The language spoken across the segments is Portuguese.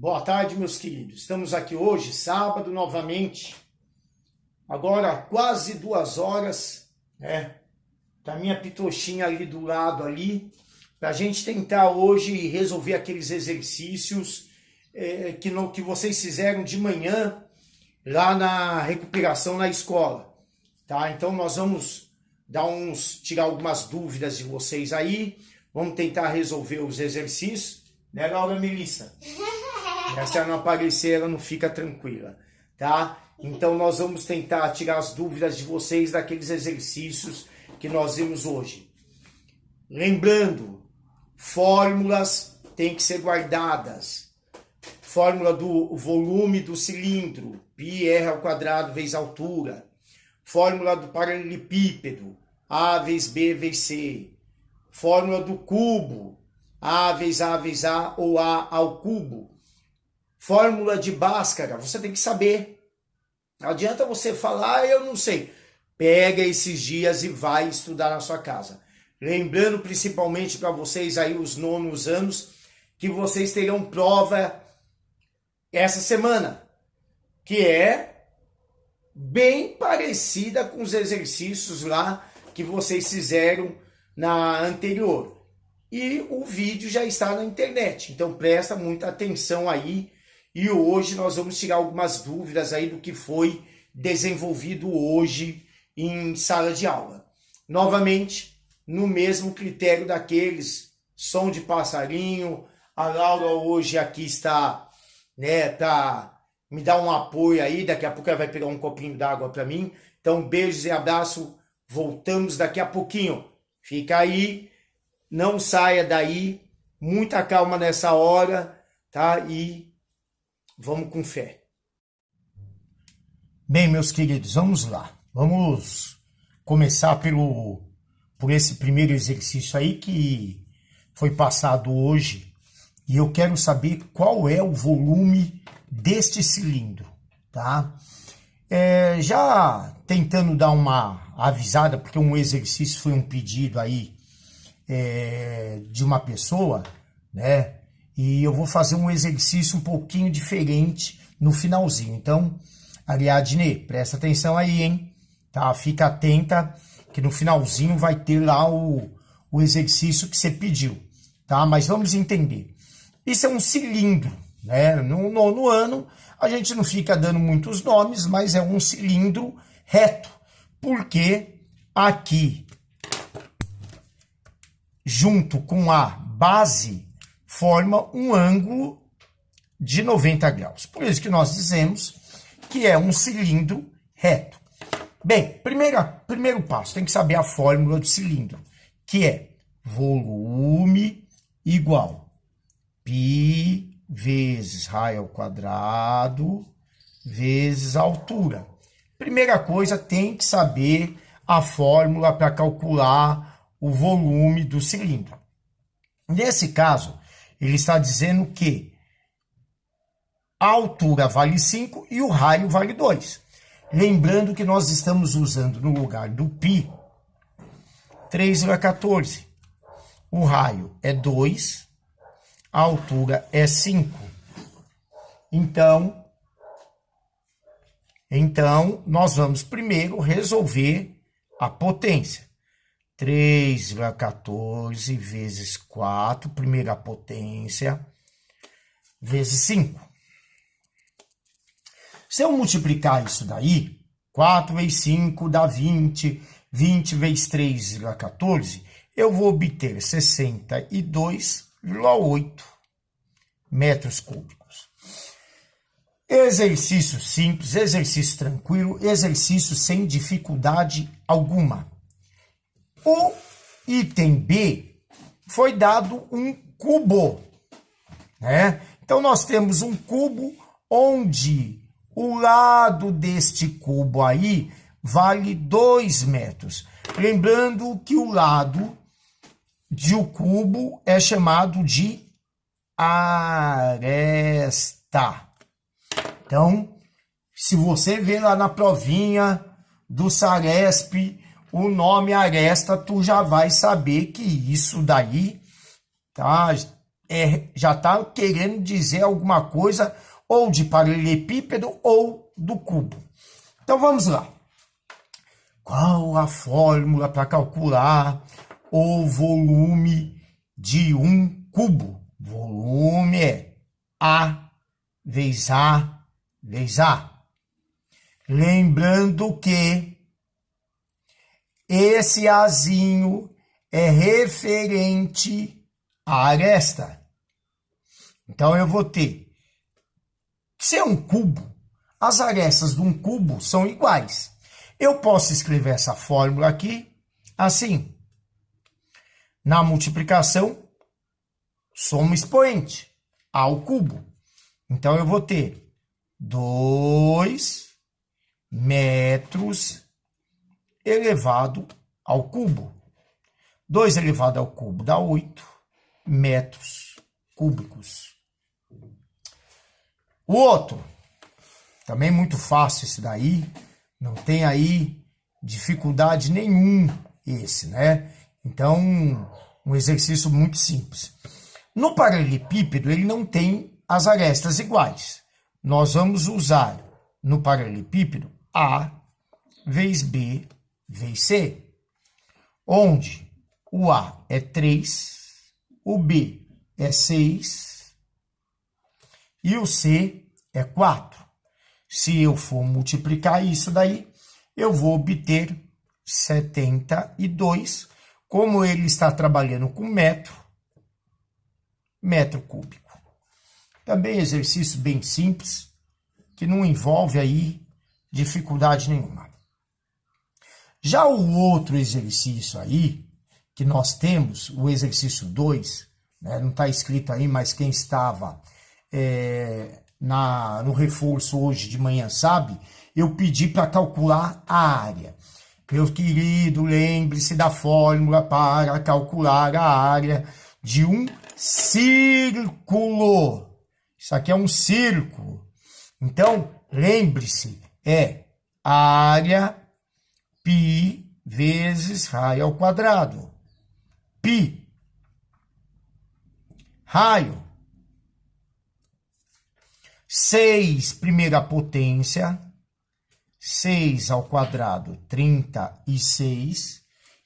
Boa tarde, meus queridos. Estamos aqui hoje, sábado, novamente. Agora quase 2 horas, né? Tá a minha pitochinha ali do lado ali, pra gente tentar hoje resolver aqueles exercícios que vocês fizeram de manhã lá na recuperação na escola, tá? Então nós vamos tirar algumas dúvidas de vocês aí, vamos tentar resolver os exercícios, né, Laura Melissa? Se ela não aparecer, ela não fica tranquila, tá? Então nós vamos tentar tirar as dúvidas de vocês daqueles exercícios que nós vimos hoje. Lembrando, fórmulas têm que ser guardadas. Fórmula do volume do cilindro, πr² vezes altura. Fórmula do paralelepípedo, A vezes B vezes C. Fórmula do cubo, A vezes A ou A ao cubo. Fórmula de Bhaskara, você tem que saber. Não adianta você falar, eu não sei. Pega esses dias e vai estudar na sua casa. Lembrando principalmente para vocês aí os 9º anos, que vocês terão prova essa semana, que é bem parecida com os exercícios lá que vocês fizeram na anterior. E o vídeo já está na internet, então presta muita atenção aí. E hoje nós vamos tirar algumas dúvidas aí do que foi desenvolvido hoje em sala de aula. Novamente, no mesmo critério daqueles, som de passarinho. A Laura hoje aqui está, né, para me dar um apoio aí. Daqui a pouco ela vai pegar um copinho d'água para mim. Então, beijos e abraço. Voltamos daqui a pouquinho. Fica aí, não saia daí. Muita calma nessa hora, tá? E vamos com fé. Bem, meus queridos, vamos lá. Vamos começar por esse primeiro exercício aí que foi passado hoje. E eu quero saber qual é o volume deste cilindro, tá? Já tentando dar uma avisada, porque um exercício foi um pedido aí de uma pessoa, né? E eu vou fazer um exercício um pouquinho diferente no finalzinho. Então, Ariadne, presta atenção aí, hein? Tá? Fica atenta que no finalzinho vai ter lá o exercício que você pediu, tá? Mas vamos entender. Isso é um cilindro, né? No 9º ano, a gente não fica dando muitos nomes, mas é um cilindro reto. Porque aqui, junto com a base, forma um ângulo de 90 graus. Por isso que nós dizemos que é um cilindro reto. Bem, primeiro passo, tem que saber a fórmula do cilindro, que é volume igual π vezes raio ao quadrado vezes altura. Primeira coisa, tem que saber a fórmula para calcular o volume do cilindro. Nesse caso, ele está dizendo que a altura vale 5 e o raio vale 2. Lembrando que nós estamos usando no lugar do π 3,14. O raio é 2, a altura é 5. Então, nós vamos primeiro resolver a potência. 3,14 vezes 4, primeira potência, vezes 5. Se eu multiplicar isso daí, 4 vezes 5 dá 20, 20 vezes 3,14, eu vou obter 62,8 metros cúbicos. Exercício simples, exercício tranquilo, exercício sem dificuldade alguma. O item B foi dado um cubo, né? Então, nós temos um cubo onde o lado deste cubo aí vale 2 metros. Lembrando que o lado de um cubo é chamado de aresta. Então, se você vê lá na provinha do Saresp o nome aresta, tu já vai saber que isso daí, tá? já está querendo dizer alguma coisa ou de paralelepípedo ou do cubo. Então vamos lá. Qual a fórmula para calcular o volume de um cubo? Volume é A vezes A vezes A. Lembrando que esse Azinho é referente à aresta. Então eu vou ter, se é um cubo, as arestas de um cubo são iguais. Eu posso escrever essa fórmula aqui assim. Na multiplicação, soma expoente ao cubo. Então eu vou ter 2 metros elevado ao cubo. 2 elevado ao cubo dá 8 metros cúbicos. O outro, também muito fácil esse daí, não tem aí dificuldade nenhum esse, né? Então, um exercício muito simples. No paralelepípedo, ele não tem as arestas iguais. Nós vamos usar no paralelepípedo A vezes B vezes C, onde o A é 3, o B é 6 e o C é 4. Se eu for multiplicar isso daí, eu vou obter 72, como ele está trabalhando com metro cúbico. Também exercício bem simples, que não envolve aí dificuldade nenhuma. Já o outro exercício aí, que nós temos, o exercício 2, né, não está escrito aí, mas quem estava no reforço hoje de manhã sabe, eu pedi para calcular a área. Meu querido, lembre-se da fórmula para calcular a área de um círculo. Isso aqui é um círculo. Então, lembre-se, é área π vezes raio ao quadrado. Π. Raio. 6, primeira potência. 6 ao quadrado, 36.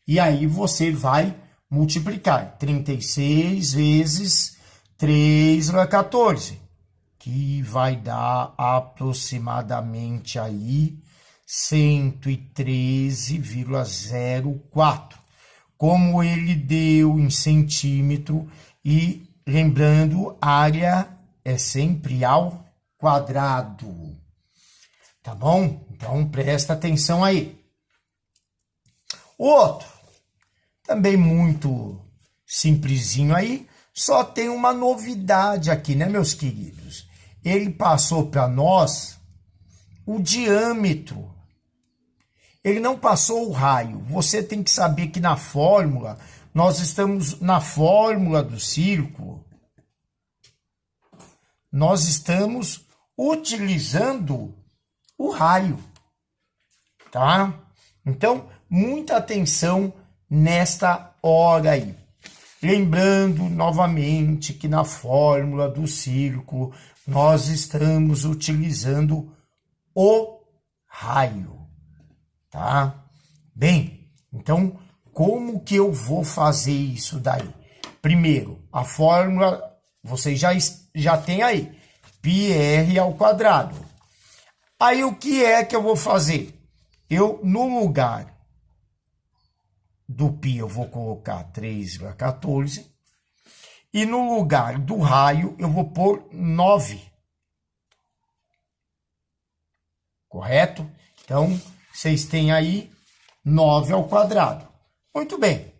E aí você vai multiplicar. 36 vezes 3 é 14. Que vai dar aproximadamente aí 113,04. Como ele deu em centímetro e lembrando, área é sempre ao quadrado. Tá bom? Então presta atenção aí. O outro, também muito simplesinho aí, só tem uma novidade aqui, né, meus queridos? Ele passou para nós o diâmetro. Ele não passou o raio. Você tem que saber que na fórmula, nós estamos na fórmula do círculo, nós estamos utilizando o raio, tá? Então, muita atenção nesta hora aí. Lembrando novamente que na fórmula do círculo, nós estamos utilizando o raio, tá? Bem, então, como que eu vou fazer isso daí? Primeiro, a fórmula, vocês já tem aí, πr ao quadrado. Aí, o que é que eu vou fazer? Eu, no lugar do π, eu vou colocar 3,14. E no lugar do raio, eu vou pôr 9. Correto? Então, vocês têm aí 9 ao quadrado. Muito bem.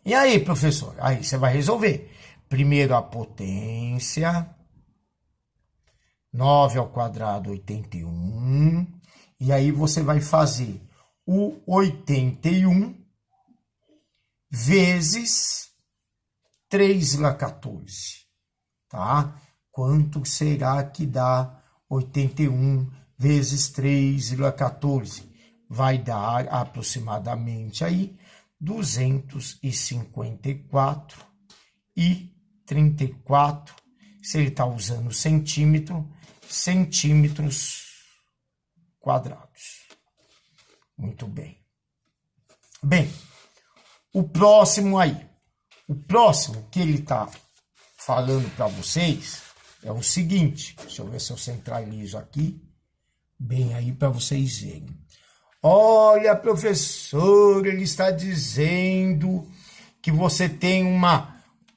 E aí, professor? Aí você vai resolver. Primeiro a potência. 9 ao quadrado, 81. E aí você vai fazer o 81 vezes 3,14. Tá? Quanto será que dá 81 vezes 3,14? Vai dar aproximadamente aí 254,9. 34, se ele está usando centímetro, centímetros quadrados. Muito bem. Bem, o próximo aí. O próximo que ele está falando para vocês é o seguinte. Deixa eu ver se eu centralizo aqui. Bem aí para vocês verem. Olha, professor, ele está dizendo que você tem uma...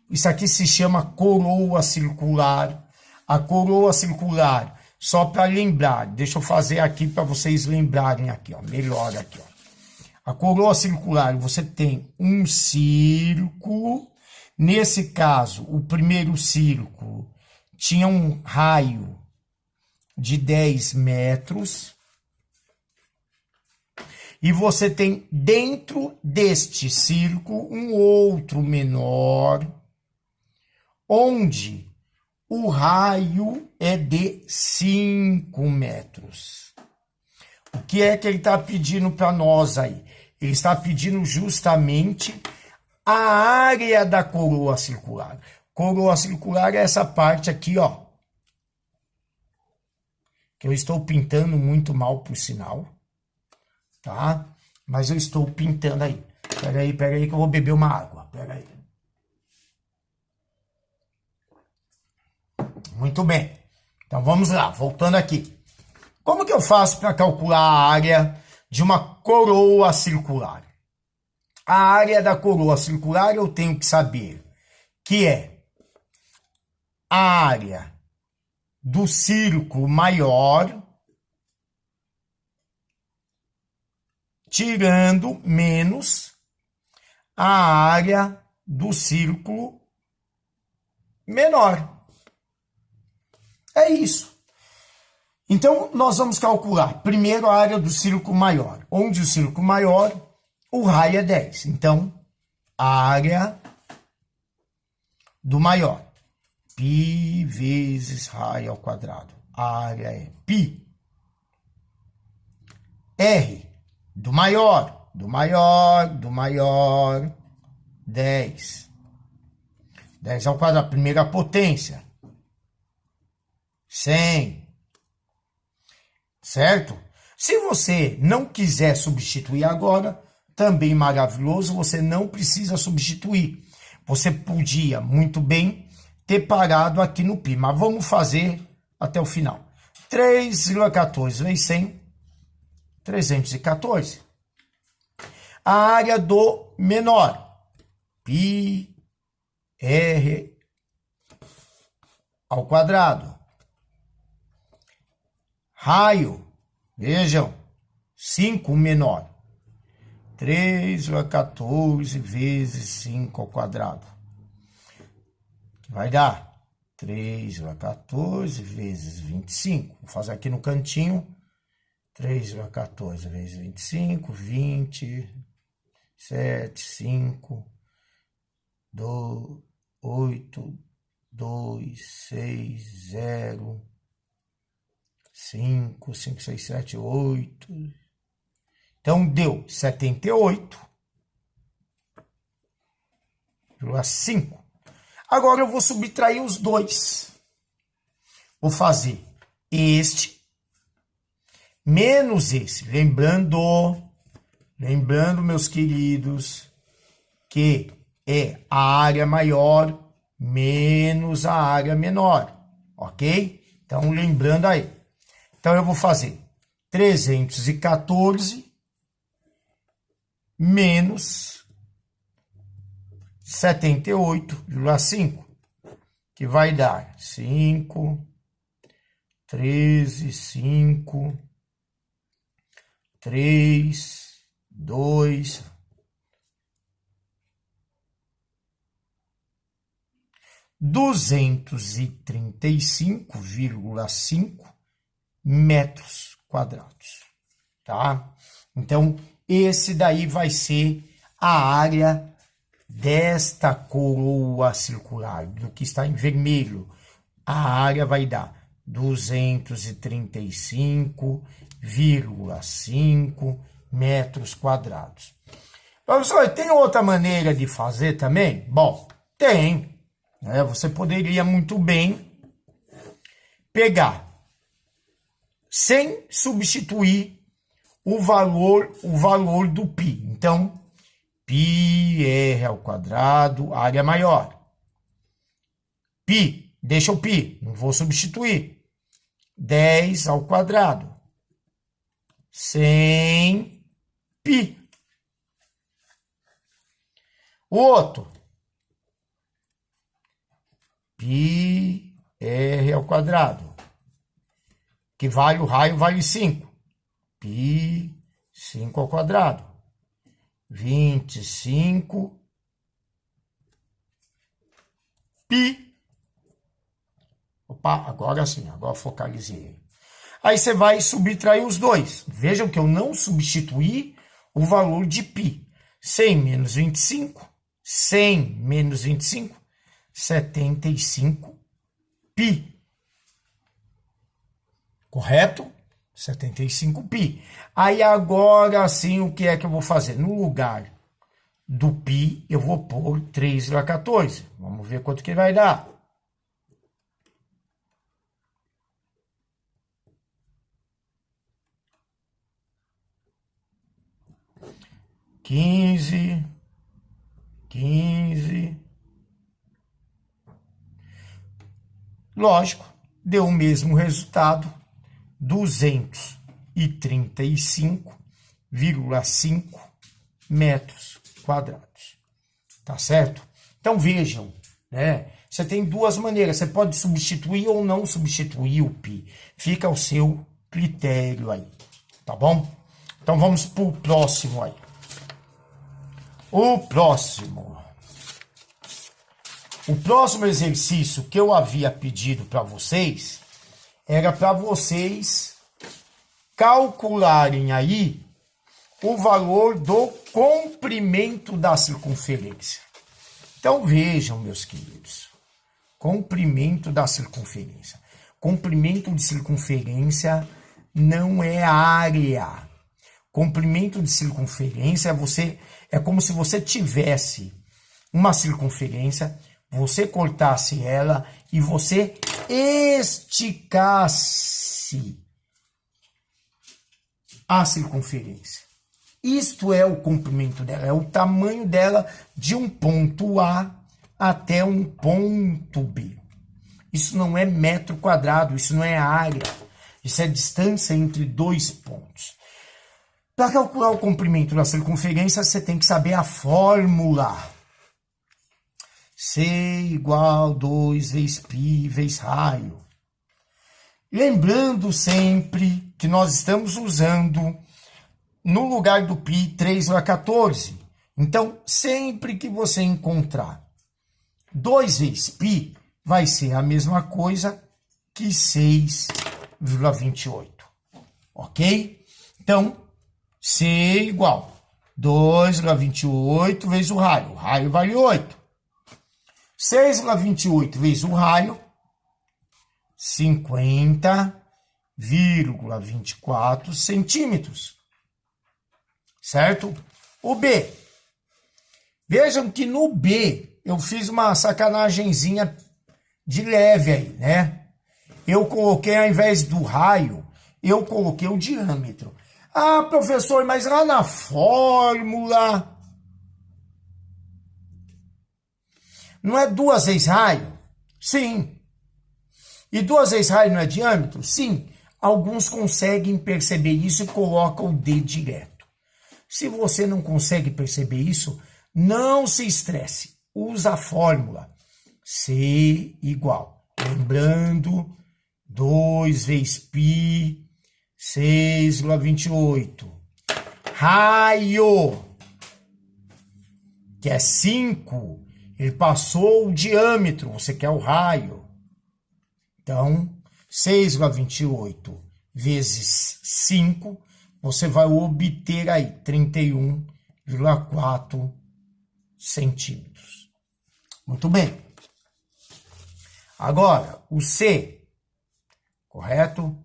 Isso aqui se chama coroa circular. A coroa circular, só para lembrar, deixa eu fazer aqui para vocês lembrarem aqui, ó, melhor aqui, ó. A coroa circular, você tem um círculo. Nesse caso, o primeiro círculo tinha um raio de 10 metros. E você tem dentro deste círculo um outro menor, onde o raio é de 5 metros. O que é que ele está pedindo para nós aí? Ele está pedindo justamente a área da coroa circular. Coroa circular é essa parte aqui, ó. Que eu estou pintando muito mal, por sinal. Tá? Mas eu estou pintando aí. Pera aí que eu vou beber uma água. Pera aí. Muito bem. Então vamos lá, voltando aqui. Como que eu faço para calcular a área de uma coroa circular? A área da coroa circular eu tenho que saber que é a área do círculo maior tirando menos a área do círculo menor. É isso. Então, nós vamos calcular primeiro a área do círculo maior. Onde o círculo maior, o raio é 10. Então, a área do maior. Π vezes raio ao quadrado. A área é π. R, do maior, 10. 10 ao quadrado, primeira potência. 100. Certo? Se você não quiser substituir agora, também maravilhoso, você não precisa substituir. Você podia, muito bem, ter parado aqui no π, mas vamos fazer até o final. 3,14 vezes 100, 314. A área do menor, πr ao quadrado. Raio, vejam, 5 menor. 3,14 vezes 5 ao quadrado. Que vai dar 3,14 vezes 25. Vou fazer aqui no cantinho. 3,14 vezes 25, 20, 7, 5, 8, 2, 6, 0, 5, 5, 6, 7, 8. Então, deu 78,5. Agora eu vou subtrair os dois. Vou fazer este menos esse. Lembrando, meus queridos, que é a área maior menos a área menor. Ok? Então, lembrando aí. Então, eu vou fazer 314 menos 78,5, que vai dar 5, 13, 5, 3, 2, 235,5 metros quadrados, tá? Então, esse daí vai ser a área desta coroa circular, do que está em vermelho. A área vai dar 235,5 metros quadrados. Professor, tem outra maneira de fazer também? Bom, tem. né? Você poderia muito bem pegar, sem substituir o valor do π. Então, πr ao quadrado, área maior. Π, deixa o π, não vou substituir. 10 ao quadrado, sem π. O outro, πr ao quadrado, que vale o raio, vale 5. π, 5 ao quadrado, 25 π. Opa, agora sim, agora focalizei. Aí você vai subtrair os dois. Vejam que eu não substituí o valor de π. 100 menos 25, 100 menos 25, 75 π. Correto? 75 π. Aí agora sim, o que é que eu vou fazer? No lugar do π, eu vou pôr 3,14. Vamos ver quanto que vai dar. 15. Lógico, deu o mesmo resultado, 235,5 metros quadrados. Tá certo? Então vejam, né? Você tem duas maneiras, você pode substituir ou não substituir o π. Fica ao seu critério aí, tá bom? Então vamos para o próximo aí. O próximo exercício que eu havia pedido para vocês era para vocês calcularem aí o valor do comprimento da circunferência. Então vejam, meus queridos, comprimento da circunferência. Comprimento de circunferência não é área. Comprimento de circunferência é como se você tivesse uma circunferência, você cortasse ela e você esticasse a circunferência. Isto é o comprimento dela, é o tamanho dela de um ponto A até um ponto B. Isso não é metro quadrado, isso não é área, isso é distância entre dois pontos. Para calcular o comprimento da circunferência, você tem que saber a fórmula. C igual 2 vezes π vezes raio. Lembrando sempre que nós estamos usando, no lugar do π, 3,14. Então, sempre que você encontrar 2 vezes π, vai ser a mesma coisa que 6,28. Ok? Então, C igual 2,28 vezes o raio. O raio vale 8. 6,28 vezes o raio, 50,24 centímetros. Certo? O B. Vejam que no B eu fiz uma sacanagemzinha de leve aí, né? Eu coloquei, ao invés do raio, eu coloquei o diâmetro. Ah, professor, mas lá na fórmula não é 2 vezes raio? Sim. E 2 vezes raio não é diâmetro? Sim. Alguns conseguem perceber isso e colocam o D direto. Se você não consegue perceber isso, não se estresse. Usa a fórmula. C igual. Lembrando, 2 vezes π, 6,28. Raio, que é 5, ele passou o diâmetro, você quer o raio. Então, 6,28 vezes 5, você vai obter aí 31,4 centímetros. Muito bem. Agora, o C, correto?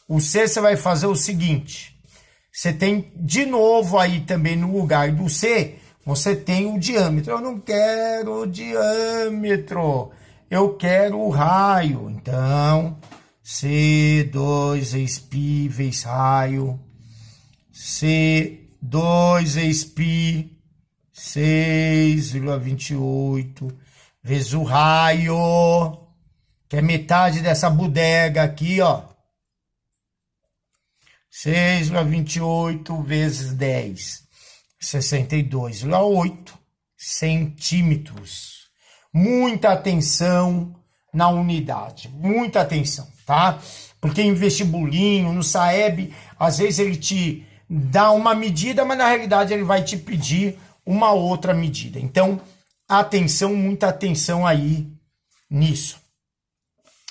O C você vai fazer o seguinte, você tem de novo aí também no lugar do C, você tem o diâmetro. Eu não quero o diâmetro, eu quero o raio. Então, C2 vezes π vezes raio. C2 vezes π, 6,28, vezes o raio, que é metade dessa bodega aqui, ó. 6,28 vezes 10, 62,8 centímetros. Muita atenção na unidade, muita atenção, tá? Porque em vestibulinho, no Saeb, às vezes ele te dá uma medida, mas na realidade ele vai te pedir uma outra medida. Então, atenção, muita atenção aí nisso.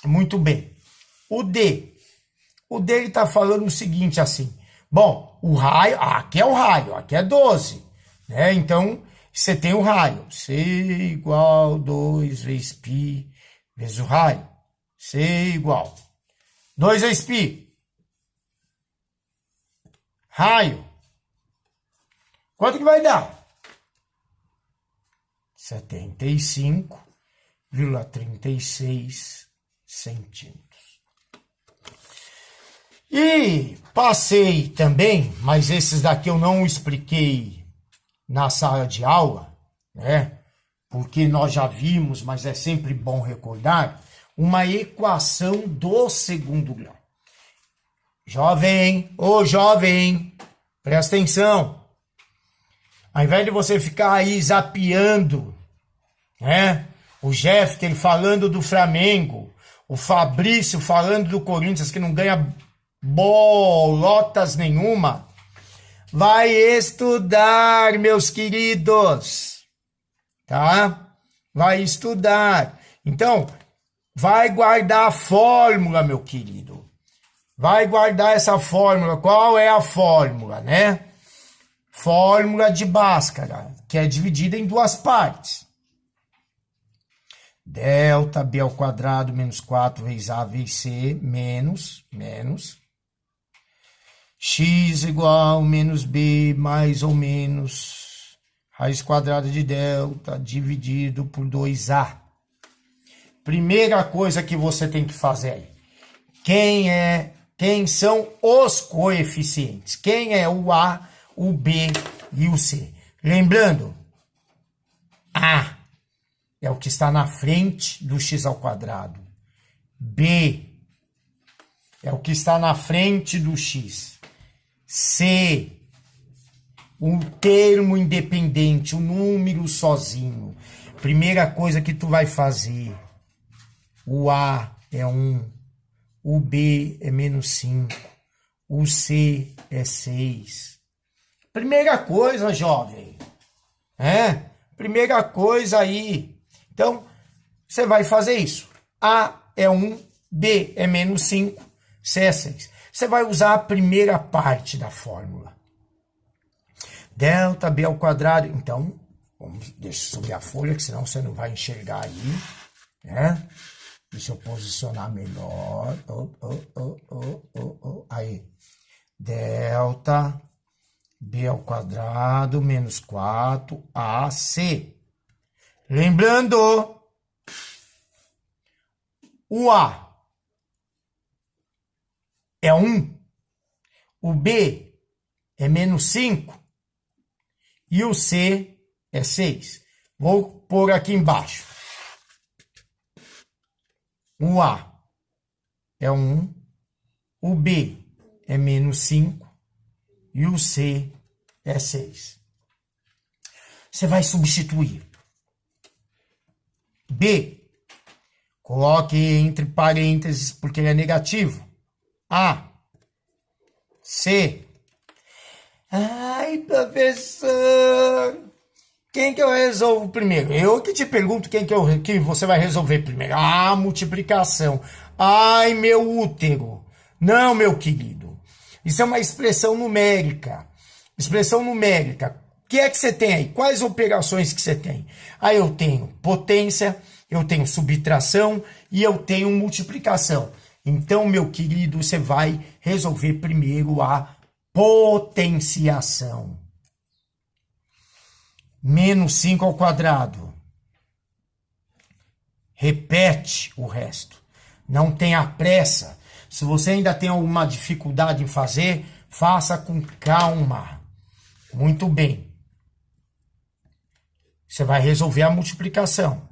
Muito bem. O D ele tá falando o seguinte assim, bom, o raio, aqui é o raio, aqui é 12, né? Então, você tem o raio, C igual 2 vezes π vezes o raio, C igual 2 vezes π, raio, quanto que vai dar? 75,36 centímetros. E passei também, mas esses daqui eu não expliquei na sala de aula, né? Porque nós já vimos, mas é sempre bom recordar, uma equação do segundo grau. Jovem, ô jovem, presta atenção. Ao invés de você ficar aí zapeando, né? O Jefter falando do Flamengo, o Fabrício falando do Corinthians que não ganha bolotas nenhuma, vai estudar, meus queridos, tá? Vai estudar. Então, vai guardar a fórmula, meu querido. Vai guardar essa fórmula. Qual é a fórmula, né? Fórmula de Bhaskara, que é dividida em duas partes. Delta B ao quadrado menos 4 vezes A vezes C menos x igual menos b mais ou menos raiz quadrada de delta dividido por 2a. Primeira coisa que você tem que fazer aí. Quem são os coeficientes? Quem é o a, o b e o c? Lembrando, a é o que está na frente do x ao quadrado. B é o que está na frente do x. C, um termo independente, um número sozinho. Primeira coisa que tu vai fazer. O A é 1, o B é menos 5, o C é 6. Primeira coisa, jovem. Primeira coisa aí. Então, você vai fazer isso. A é 1, B é menos 5, C é 6. Você vai usar a primeira parte da fórmula. Delta B ao quadrado. Então, deixa eu subir a folha, que senão você não vai enxergar aí. Né? Deixa eu posicionar melhor. Aí. Delta B ao quadrado menos 4AC. Lembrando, o A é 1, o B é menos 5 e o C é 6. Vou pôr aqui embaixo. O A é 1, o B é menos 5 e o C é 6. Você vai substituir. B, coloque entre parênteses porque ele é negativo. A, C. Ai, professor, quem que eu resolvo primeiro? Eu que te pergunto que você vai resolver primeiro. A multiplicação. Ai, meu útero. Não, meu querido. Isso é uma expressão numérica. Expressão numérica. O que é que você tem aí? Quais operações que você tem? Aí eu tenho potência, eu tenho subtração e eu tenho multiplicação. Então, meu querido, você vai resolver primeiro a potenciação. Menos 5 ao quadrado. repete o resto. Não tenha pressa. Se você ainda tem alguma dificuldade em fazer, faça com calma. Muito bem. Você vai resolver a multiplicação.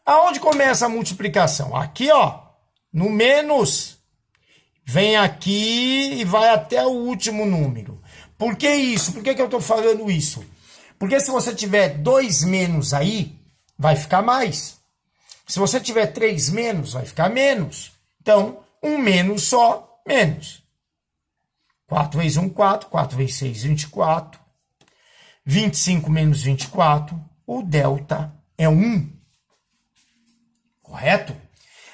Aonde começa a multiplicação? Aqui, ó, no menos. Vem aqui e vai até o último número. Por que isso? Por que eu estou falando isso? Porque se você tiver 2 menos aí, vai ficar mais. Se você tiver 3 menos, vai ficar menos. Então, 1 menos só, menos. 4 vezes 1, 4. 4 vezes 6, 24. 25 menos 24. O delta é 1. Correto?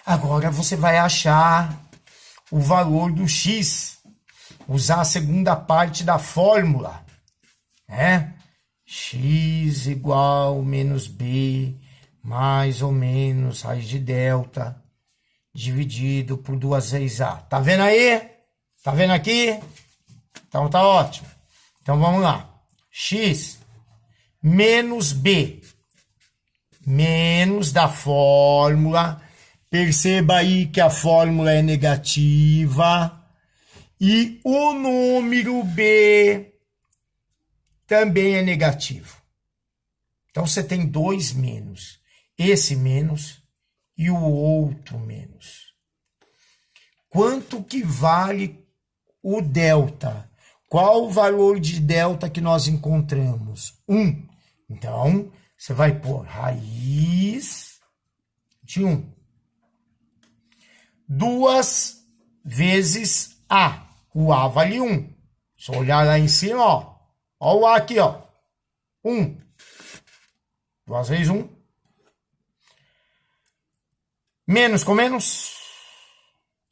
Agora você vai achar o valor do x. Usar a segunda parte da fórmula. Né? X igual menos b mais ou menos raiz de delta dividido por 2 vezes a. Tá vendo aí? Tá vendo aqui? Então tá ótimo. Então vamos lá. X menos b menos da fórmula. Perceba aí que a fórmula é negativa. E o número b também é negativo. Então você tem 2 menos. Esse menos e o outro menos. Quanto que vale o delta? Qual o valor de delta que nós encontramos? 1. Então, você vai pôr raiz de 1. 2 vezes a. O a vale 1. Só olhar lá em cima, ó. Ó o a aqui, ó. 1. 2 vezes 1. Menos com menos.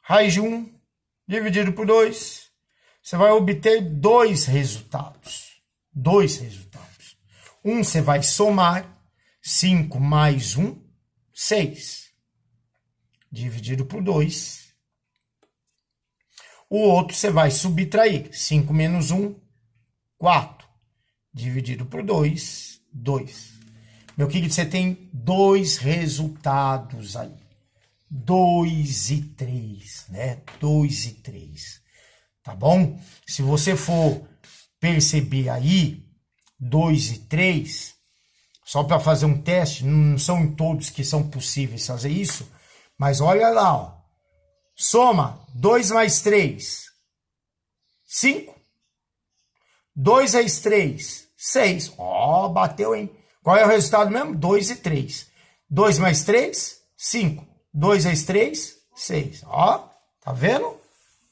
Raiz de 1 dividido por 2. Você vai obter 2 resultados. 2 resultados. Um você vai somar. 5 mais 1, 6. Dividido por 2. O outro você vai subtrair. 5 menos 1, 4. Dividido por 2, 2. Meu querido, você tem 2 resultados aí. 2 e 3, né? 2 e 3. Tá bom? Se você for perceber aí, 2 e 3, só para fazer um teste, não são em todos que são possíveis fazer isso, mas olha lá, ó. Soma 2 mais 3, 5. 2 vezes 3, 6. Ó, bateu, hein? Qual é o resultado mesmo? 2 e 3. 2 mais 3, 5. 2 vezes 3, 6. Ó, tá vendo?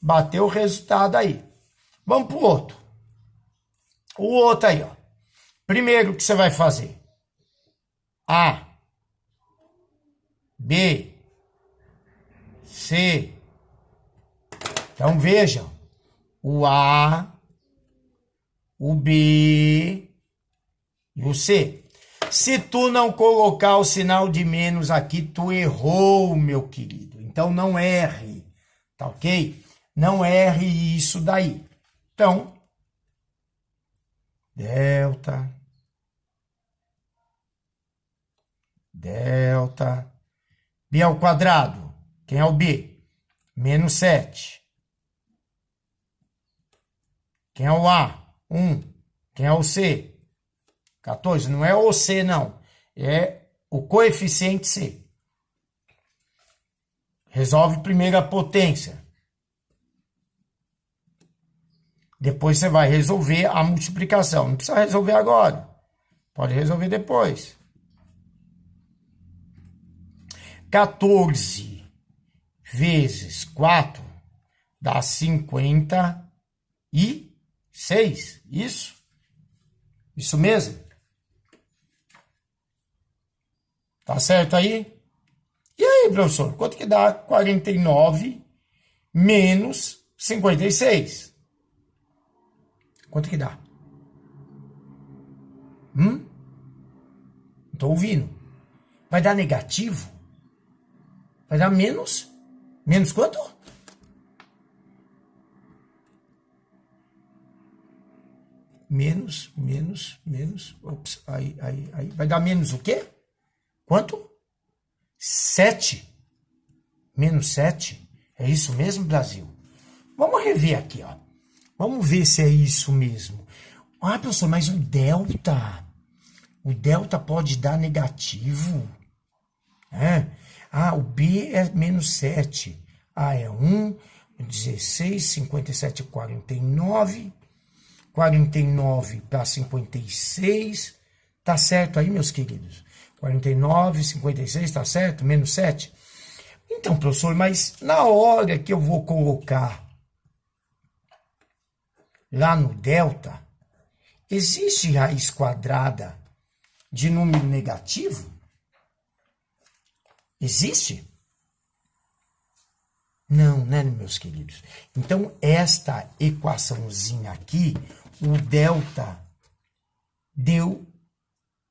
Bateu o resultado aí. Vamos pro outro. O outro aí, ó. Primeiro o que você vai fazer? A, B, C. Então vejam. O A, o B e o C. Se tu não colocar o sinal de menos aqui, tu errou, meu querido. Então não erre, tá ok? Não erre isso daí. Então, delta, B ao quadrado. Quem é o B? Menos 7. Quem é o A? 1. Quem é o C? 14. Não é o C, não. É o coeficiente C. Resolve primeiro a potência. Depois você vai resolver a multiplicação. Não precisa resolver agora. Pode resolver depois. 14 vezes 4 dá 56. Isso? Isso mesmo? Tá certo aí? E aí, professor? Quanto que dá 49 menos 56? Quanto que dá? Não tô ouvindo. Vai dar negativo? Vai dar menos? Menos quanto? Menos. Ops, aí. Vai dar menos o quê? Quanto? 7? Menos 7? É isso mesmo, Brasil? Vamos rever aqui, ó. Vamos ver se é isso mesmo. Ah, professor, mas o delta pode dar negativo? É? Ah, o B é menos 7. A é 1, 16, 57, 49. 49 para 56. Tá certo aí, meus queridos? 49, 56, tá certo? Menos 7. Então, professor, mas na hora que eu vou colocar lá no delta, existe raiz quadrada de número negativo? Existe? Não, né, meus queridos? Então, esta equaçãozinha aqui, o delta deu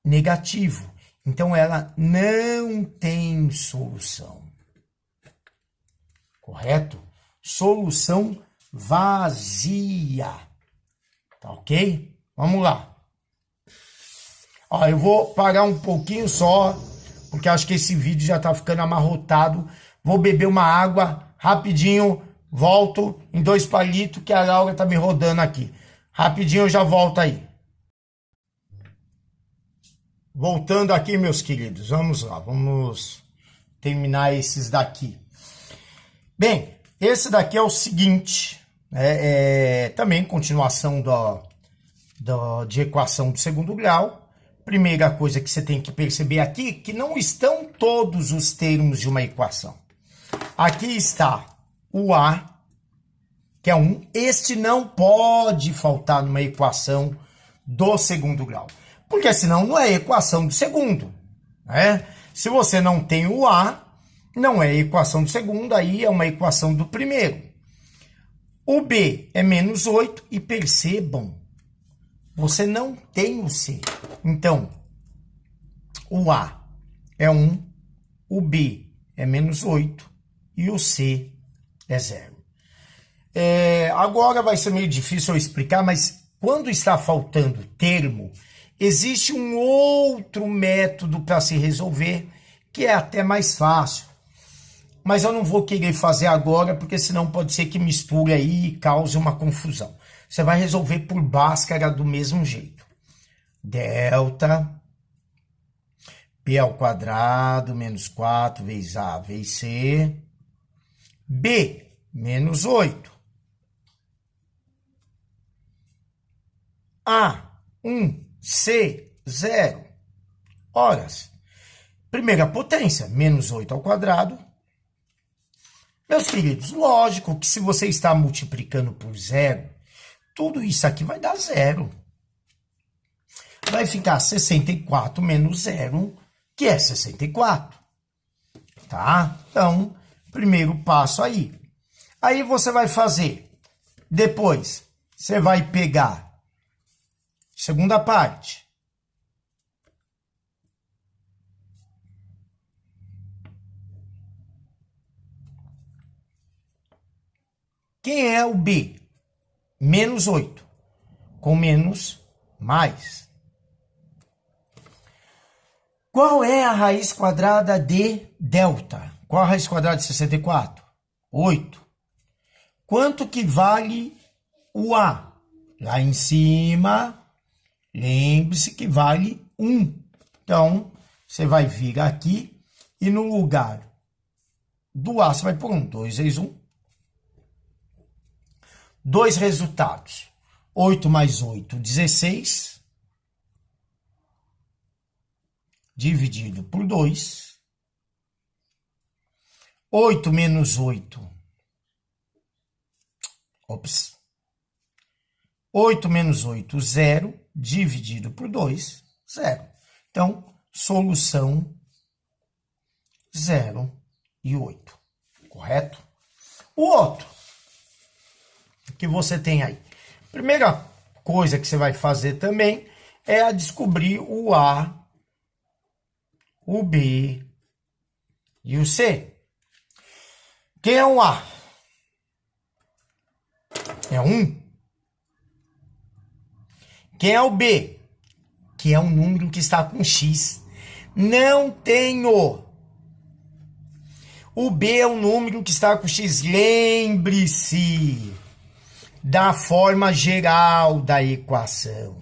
negativo. Então, ela não tem solução. Correto? Solução vazia. Tá ok? Vamos lá. Ó, eu vou parar um pouquinho só, porque acho que esse vídeo já tá ficando amarrotado. Vou beber uma água rapidinho, volto em 2 palitos, que a Laura tá me rodando aqui. Rapidinho eu já volto aí. Voltando aqui, meus queridos, vamos lá, vamos terminar esses daqui. Bem, esse daqui é o seguinte, também continuação de equação do segundo grau. Primeira coisa que você tem que perceber aqui, que não estão todos os termos de uma equação. Aqui está o A, que é 1. Este não pode faltar numa equação do segundo grau, porque senão não é equação do segundo, né? Se você não tem o A, não é equação do segundo, aí é uma equação do primeiro. O B é menos 8 e percebam, você não tem o C. Então, o A é 1, o B é menos 8 e o C é 0. Agora vai ser meio difícil eu explicar, mas quando está faltando termo, existe um outro método para se resolver, que é até mais fácil. Mas eu não vou querer fazer agora, porque senão pode ser que misture aí e cause uma confusão. Você vai resolver por Bhaskara do mesmo jeito. Delta P ao quadrado menos 4 vezes A vezes C. B menos 8. A 1, C 0. Horas. Primeira potência, menos 8 ao quadrado. Meus queridos, lógico que se você está multiplicando por 0, tudo isso aqui vai dar 0. Vai ficar 64 menos 0, que é 64. Tá? Então, primeiro passo aí. Aí você vai fazer. Depois, você vai pegar segunda parte. Quem é o B? Menos 8. Com menos, mais. Qual é a raiz quadrada de delta? Qual a raiz quadrada de 64? 8. Quanto que vale o A? Lá em cima, lembre-se que vale 1. Então, você vai vir aqui e no lugar do A, você vai pôr 1. 2 vezes 1. 2 resultados. 8 mais 8, 16. Dividido por 2. 8 menos 8. Ops. 8 menos 8, 0. Dividido por 2, 0. Então, solução 0 e 8. Correto? O outro que você tem aí. Primeira coisa que você vai fazer também é a descobrir o A, o B e o C. Quem é o A? É 1. Quem é o B? Que é um número que está com X. Não tenho O B é um número que está com x. Lembre-se da forma geral da equação.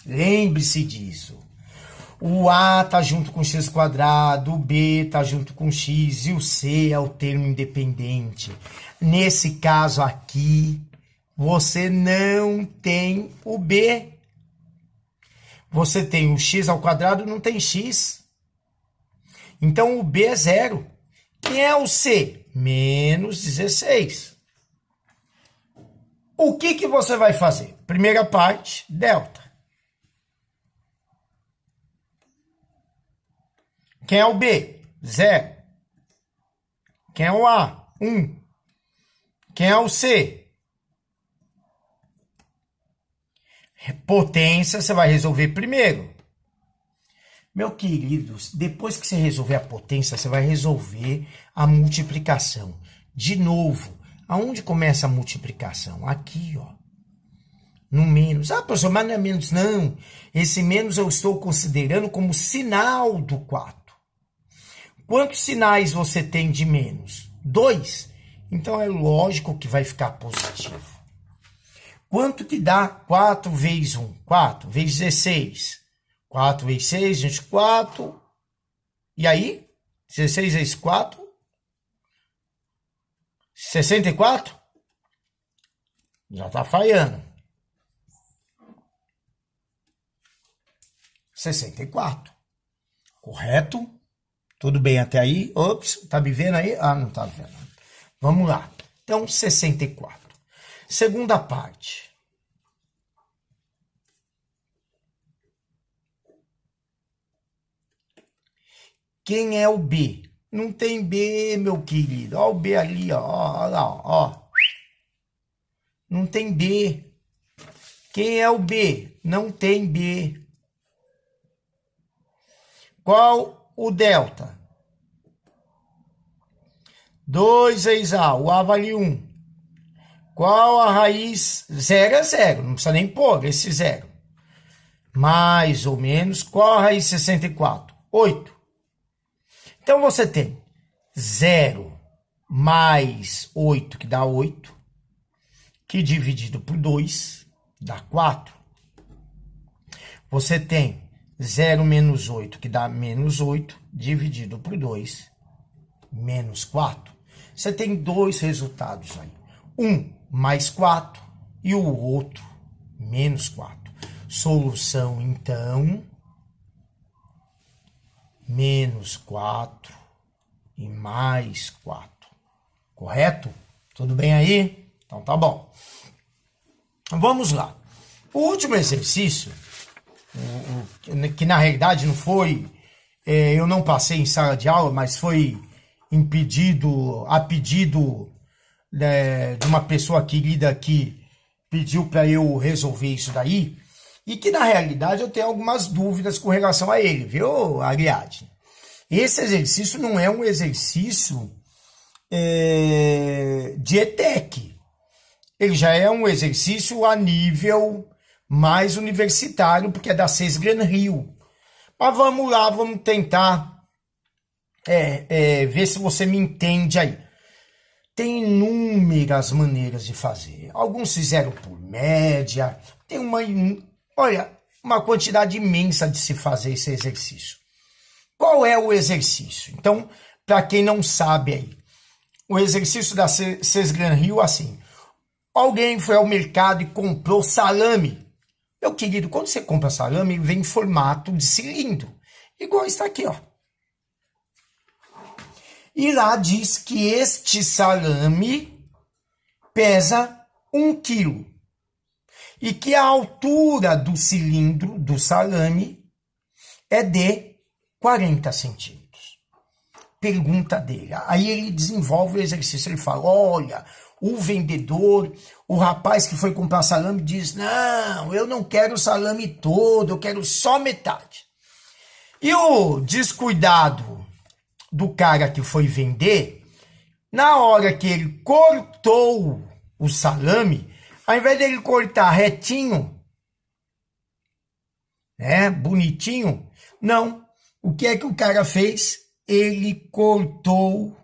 Lembre-se disso. O A está junto com x quadrado, o B está junto com x e o C é o termo independente. Nesse caso aqui, você não tem o B. Você tem o x ao quadrado, não tem x. Então o B é zero. Quem é o C? Menos 16. O que você vai fazer? Primeira parte, delta. Quem é o B? 0. Quem é o A? 1. Quem é o C? Potência, você vai resolver primeiro. Meu querido, depois que você resolver a potência, você vai resolver a multiplicação. De novo, aonde começa a multiplicação? Aqui, ó. No menos. Ah, professor, mas não é menos, não. Esse menos eu estou considerando como sinal do 4. Quantos sinais você tem de menos? 2. Então é lógico que vai ficar positivo. Quanto que dá 4 vezes 1? 4 vezes 16. 4 vezes 6, gente, 4. E aí? 16 vezes 4? 64? Já tá falhando. 64. Correto? Tudo bem até aí? Ops, tá me vendo aí? Ah, não tá vendo. Vamos lá. Então, 64. Segunda parte. Quem é o B? Não tem B, meu querido. Olha o B ali, ó. Olha lá, ó. Não tem B. Quem é o B? Não tem B. Qual o delta? 2 vezes A. O A vale 1. Qual a raiz? 0 é 0. Não precisa nem pôr esse 0. Mais ou menos. Qual a raiz de 64? 8. Então você tem 0 mais 8, que dá 8, que dividido por 2 dá 4. Você tem 0 menos 8, que dá menos 8, dividido por 2, menos 4. Você tem dois resultados aí. Um mais 4 e o outro menos 4. Solução, então, menos 4 e mais 4. Correto? Tudo bem aí? Então tá bom. Vamos lá. O último exercício, que na realidade não foi, eu não passei em sala de aula, mas foi a pedido de uma pessoa querida que pediu para eu resolver isso daí, e que na realidade eu tenho algumas dúvidas com relação a ele, viu, Ariadne? Esse exercício não é um exercício de ETEC. Ele já é um exercício a nível mais universitário, porque é da CES Gran Rio. Mas vamos lá, vamos tentar ver se você me entende aí. Tem inúmeras maneiras de fazer. Alguns fizeram por média. Tem uma quantidade imensa de se fazer esse exercício. Qual é o exercício? Então, para quem não sabe aí, o exercício da CES Gran Rio, assim, alguém foi ao mercado e comprou salame. Meu querido, quando você compra salame, ele vem em formato de cilindro, igual está aqui, ó. E lá diz que este salame pesa 1 quilo e que a altura do cilindro do salame é de 40 centímetros. Pergunta dele. Aí ele desenvolve o exercício. Ele fala, olha, o vendedor, o rapaz que foi comprar salame diz, não, eu não quero o salame todo, eu quero só metade. E o descuidado do cara que foi vender, na hora que ele cortou o salame, ao invés dele cortar retinho, né? Bonitinho. Não. O que é que o cara fez? Ele cortou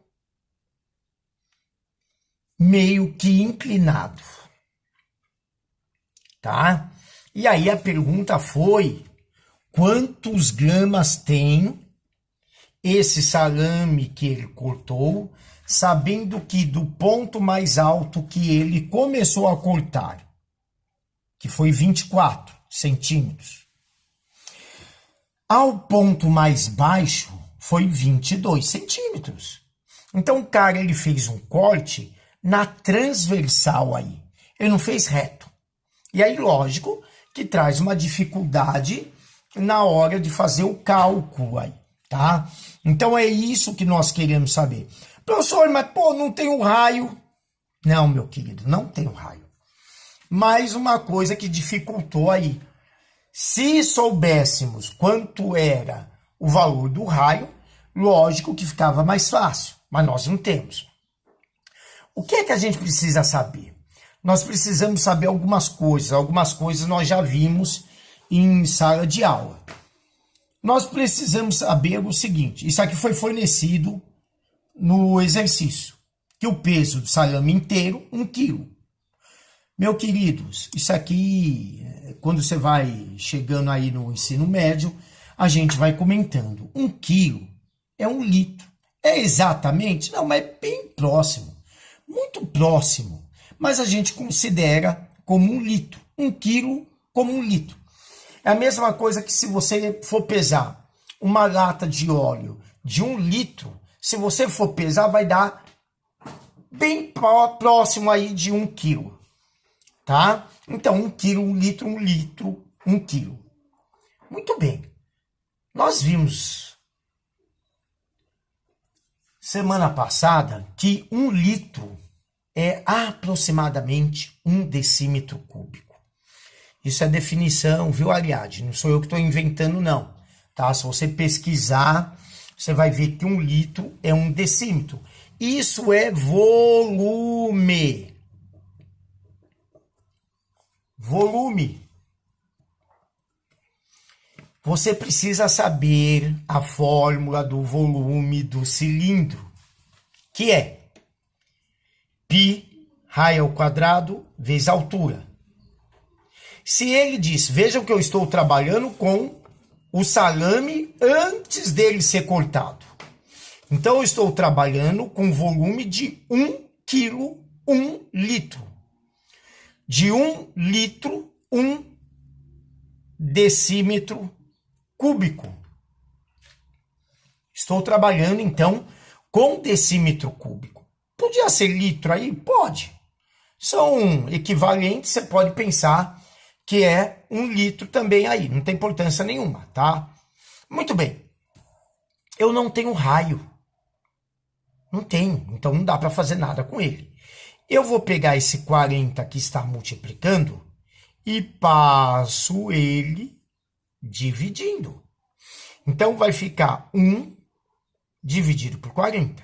meio que inclinado, tá? E aí a pergunta foi: quantos gramas tem esse salame que ele cortou, sabendo que do ponto mais alto que ele começou a cortar, que foi 24 centímetros, ao ponto mais baixo foi 22 centímetros. Então o cara ele fez um corte na transversal aí, ele não fez reto. E aí, lógico, que traz uma dificuldade na hora de fazer o cálculo aí, tá? Então é isso que nós queremos saber. Professor, mas pô, não tem um raio. Não, meu querido, não tem um raio. Mais uma coisa que dificultou aí. Se soubéssemos quanto era o valor do raio, lógico que ficava mais fácil, mas nós não temos. O que é que a gente precisa saber? Nós precisamos saber algumas coisas nós já vimos em sala de aula. Nós precisamos saber o seguinte: isso aqui foi fornecido no exercício, que o peso do salame inteiro, 1 quilo. Meus queridos, isso aqui, quando você vai chegando aí no ensino médio, a gente vai comentando. 1 quilo é 1 litro. É exatamente? Não, mas é bem próximo. Muito próximo. Mas a gente considera como 1 litro. 1 quilo como 1 litro. É a mesma coisa que se você for pesar uma lata de óleo de 1 litro, se você for pesar, vai dar bem próximo aí de 1 quilo. Tá? Então, 1 quilo, 1 litro, 1 litro, 1 quilo. Muito bem. Nós vimos semana passada que 1 litro é aproximadamente 1 decímetro cúbico. Isso é definição, viu, Ariadne? Não sou eu que estou inventando, não. Tá? Se você pesquisar, você vai ver que 1 litro é 1 decímetro. Isso é volume. Volume. Você precisa saber a fórmula do volume do cilindro, que é π raio ao quadrado vezes a altura. Se ele diz, vejam que eu estou trabalhando com o salame antes dele ser cortado. Então eu estou trabalhando com volume de 1 quilo, 1 litro. De 1 litro, 1 decímetro cúbico. Estou trabalhando, então, com decímetro cúbico. Podia ser litro aí? Pode. São equivalentes, você pode pensar que é 1 litro também aí. Não tem importância nenhuma, tá? Muito bem. Eu não tenho raio. Não tenho, então não dá para fazer nada com ele. Eu vou pegar esse 40 que está multiplicando e passo ele dividindo. Então, vai ficar 1 dividido por 40,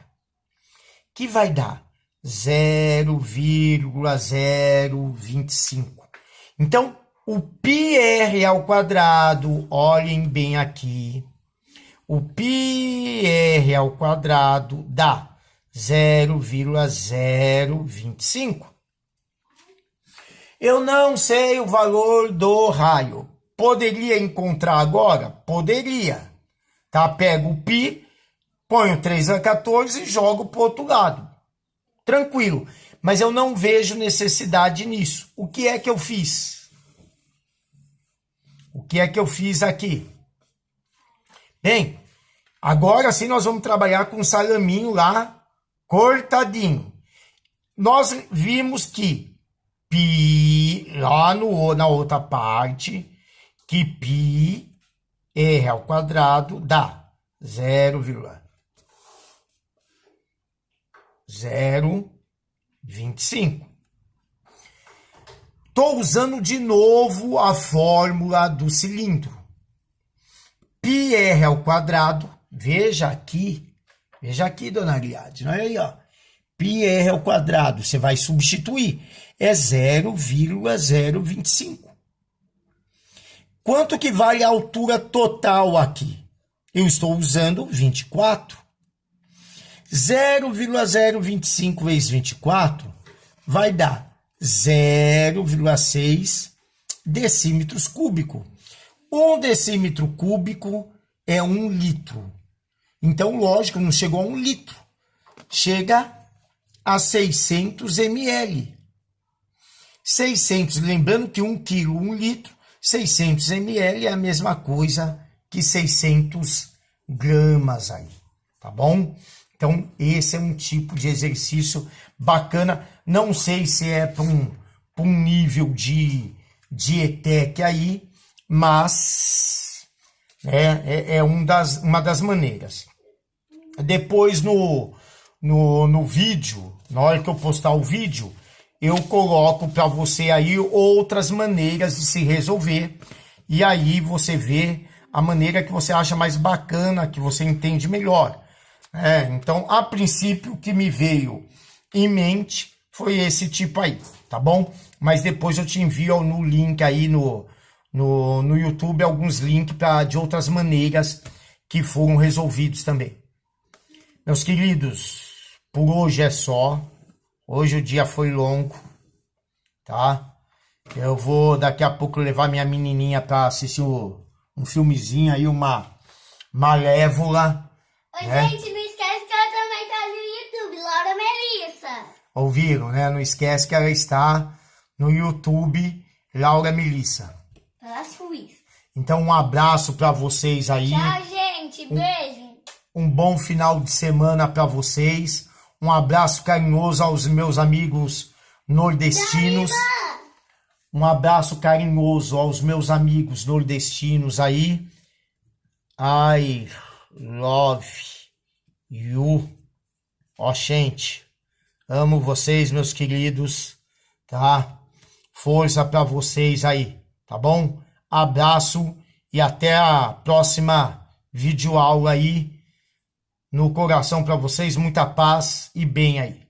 que vai dar 0,025. Então, o πr ao quadrado, olhem bem aqui, o πr ao quadrado dá 0,025. Eu não sei o valor do raio. Poderia encontrar agora? Poderia. Tá? Pego o π, ponho 3 a 14 e jogo para o outro lado. Tranquilo. Mas eu não vejo necessidade nisso. O que é que eu fiz? O que é que eu fiz aqui? Bem, agora sim nós vamos trabalhar com o salaminho lá cortadinho. Nós vimos que π, lá na outra parte, que πr ao quadrado dá 0,025. Estou usando de novo a fórmula do cilindro. πr ao quadrado, veja aqui, dona Ariadne, olha aí, ó. πr ao quadrado, você vai substituir, é 0,025. Quanto que vale a altura total aqui? Eu estou usando 24. 0,025 vezes 24 vai dar 0,6 decímetros cúbicos. 1 decímetro cúbico é 1 litro. Então, lógico, não chegou a 1 litro. Chega a 600 ml. 600, lembrando que 1 quilo, 1 litro, 600 ml é a mesma coisa que 600 gramas aí, tá bom? Então, esse é um tipo de exercício bacana. Não sei se é para um nível de ETEC aí, mas é uma das maneiras. Depois no vídeo, na hora que eu postar o vídeo, eu coloco para você aí outras maneiras de se resolver. E aí você vê a maneira que você acha mais bacana, que você entende melhor. Então, a princípio, o que me veio em mente foi esse tipo aí, tá bom? Mas depois eu te envio no link aí no YouTube alguns links de outras maneiras que foram resolvidos também. Meus queridos, por hoje é só. Hoje o dia foi longo, tá? Eu vou daqui a pouco levar minha menininha para assistir um filmezinho aí, uma Malévola. Oi, gente, não esquece que ela também tá no YouTube, Laura Melissa. Ouviram, né? Não esquece que ela está no YouTube, Laura Melissa. Faço isso. Então, um abraço para vocês aí. Tchau, gente. Beijo. Um bom final de semana para vocês. Um abraço carinhoso aos meus amigos nordestinos. Um abraço carinhoso aos meus amigos nordestinos aí. I love you. Ó, gente, amo vocês, meus queridos, tá? Força pra vocês aí, tá bom? Abraço e até a próxima videoaula aí. No coração pra vocês, muita paz e bem aí.